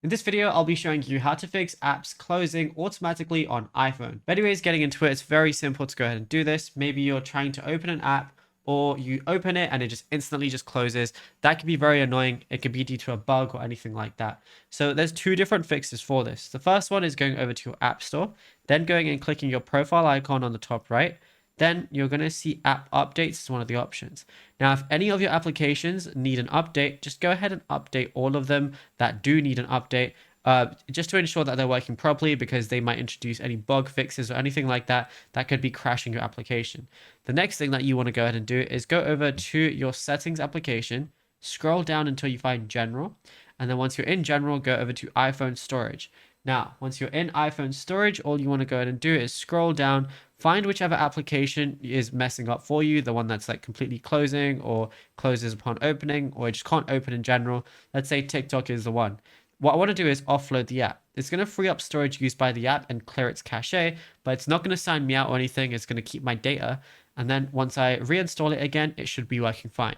In this video, I'll be showing you how to fix apps closing automatically on iPhone. But anyways, getting into it, it's very simple to go ahead and do this. Maybe you're trying to open an app or you open it and it just instantly just closes. That can be very annoying. It could be due to a bug or anything like that. So there's two different fixes for this. The first one is going over to your app store, then going and clicking your profile icon on the top right. Then you're going to see app updates as one of the options. Now, if any of your applications need an update, just go ahead and update all of them that do need an update, just to ensure that they're working properly, because they might introduce any bug fixes or anything like that that could be crashing your application. The next thing that you want to go ahead and do is go over to your settings application, scroll down until you find general, and then once you're in general, go over to iPhone storage. Now, once you're in iPhone storage, all you want to go ahead and do is scroll down, find whichever application is messing up for you, the one that's like completely closing or closes upon opening or just can't open in general. Let's say TikTok is the one. What I want to do is offload the app. It's going to free up storage used by the app and clear its cache, but it's not going to sign me out or anything. It's going to keep my data. And then once I reinstall it again, it should be working fine.